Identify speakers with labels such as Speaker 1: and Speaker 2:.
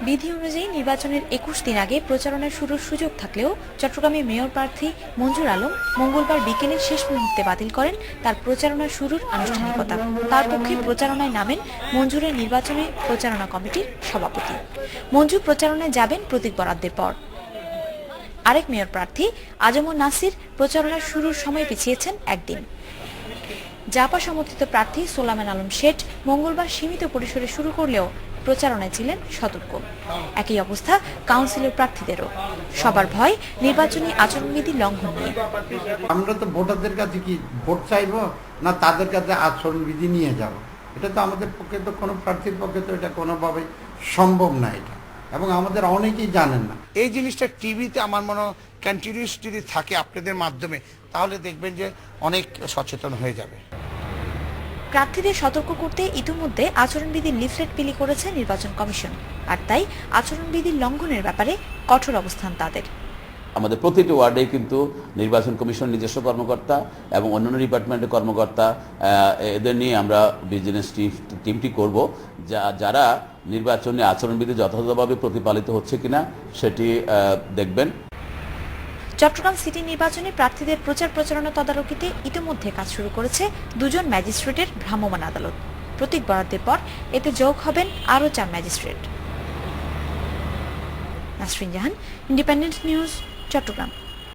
Speaker 1: বিধি অনুযায়ী নির্বাচনের ২১ দিন আগে প্রচারণা শুরুর সুযোগ থাকলেও চট্টগ্রামের মেয়র প্রার্থী মঞ্জুর আলম মঙ্গলবার বিকেলের শেষ মুহূর্তে বাতিল করেন তার প্রচারণা শুরুর আনুষ্ঠানিকতা। তার পক্ষে প্রচারণায় নামেন মঞ্জুরের নির্বাচনী প্রচারণা কমিটির সভাপতি। মঞ্জু প্রচারণায় যাবেন প্রতীক বরাদ্দের পর। আরেক মেয়র প্রার্থী আজমুন নাসির প্রচারণা শুরুর সময় পিছিয়েছেন একদিন। জাপা সমর্থিত প্রার্থী সোলামান আলম শেঠ মঙ্গলবার সীমিত পরিসরে শুরু করলেও প্রচারণায় ছিলেন সতর্ক। একই অবস্থা কাউন্সিলর প্রার্থীদেরও, সবার ভয় নির্বাচনী আচরণবিধি লঙ্ঘন নিয়ে।
Speaker 2: আমরা তো ভোটারদের কাছে কি ভোট চাইব না তাদের কাছে আচরণবিধি নিয়ে যাব? এটা তো আমাদের পক্ষে তো কোনো প্রার্থীর পক্ষে তো এটা কোনোভাবেই সম্ভব না এটা, এবং আমাদের অনেকেই জানেন না
Speaker 3: এই জিনিসটা। টিভিতে আমার মনে হয় কন্টিনিউস যদি থাকে আপনাদের মাধ্যমে, তাহলে দেখবেন যে অনেক সচেতন হয়ে যাবে।
Speaker 1: প্রার্থীদের সতর্ক করতে ইতিমধ্যে আচরণবিধির লিফলেট বিলি করেছে নির্বাচন কমিশন, আর তাই আচরণবিধির লঙ্ঘনের ব্যাপারে কঠোর অবস্থান তাদের।
Speaker 4: আমাদের প্রতিটি ওয়ার্ডে কিন্তু নির্বাচন কমিশন নিজস্ব কর্মকর্তা এবং অন্যান্য ডিপার্টমেন্টের কর্মকর্তা, এদের নিয়ে আমরা বিজিনেস টিমটি করব, যারা নির্বাচনী আচরণবিধি যথাযথভাবে প্রতিপালিত হচ্ছে কিনা সেটি দেখবেন।
Speaker 1: চট্টগ্রাম সিটি নির্বাচনে প্রার্থীদের প্রচার প্রচারণা তদারকিতে ইতিমধ্যে কাজ শুরু করেছে ২ জন ম্যাজিস্ট্রেটের ভ্রাম্যমাণ আদালত। প্রতীক বরাদ্দের পর এতে যোগ হবেন আরও ৪ ম্যাজিস্ট্রেট। নাসরিন জাহান, ইন্ডিপেন্ডেন্ট নিউজ, চট্টগ্রাম।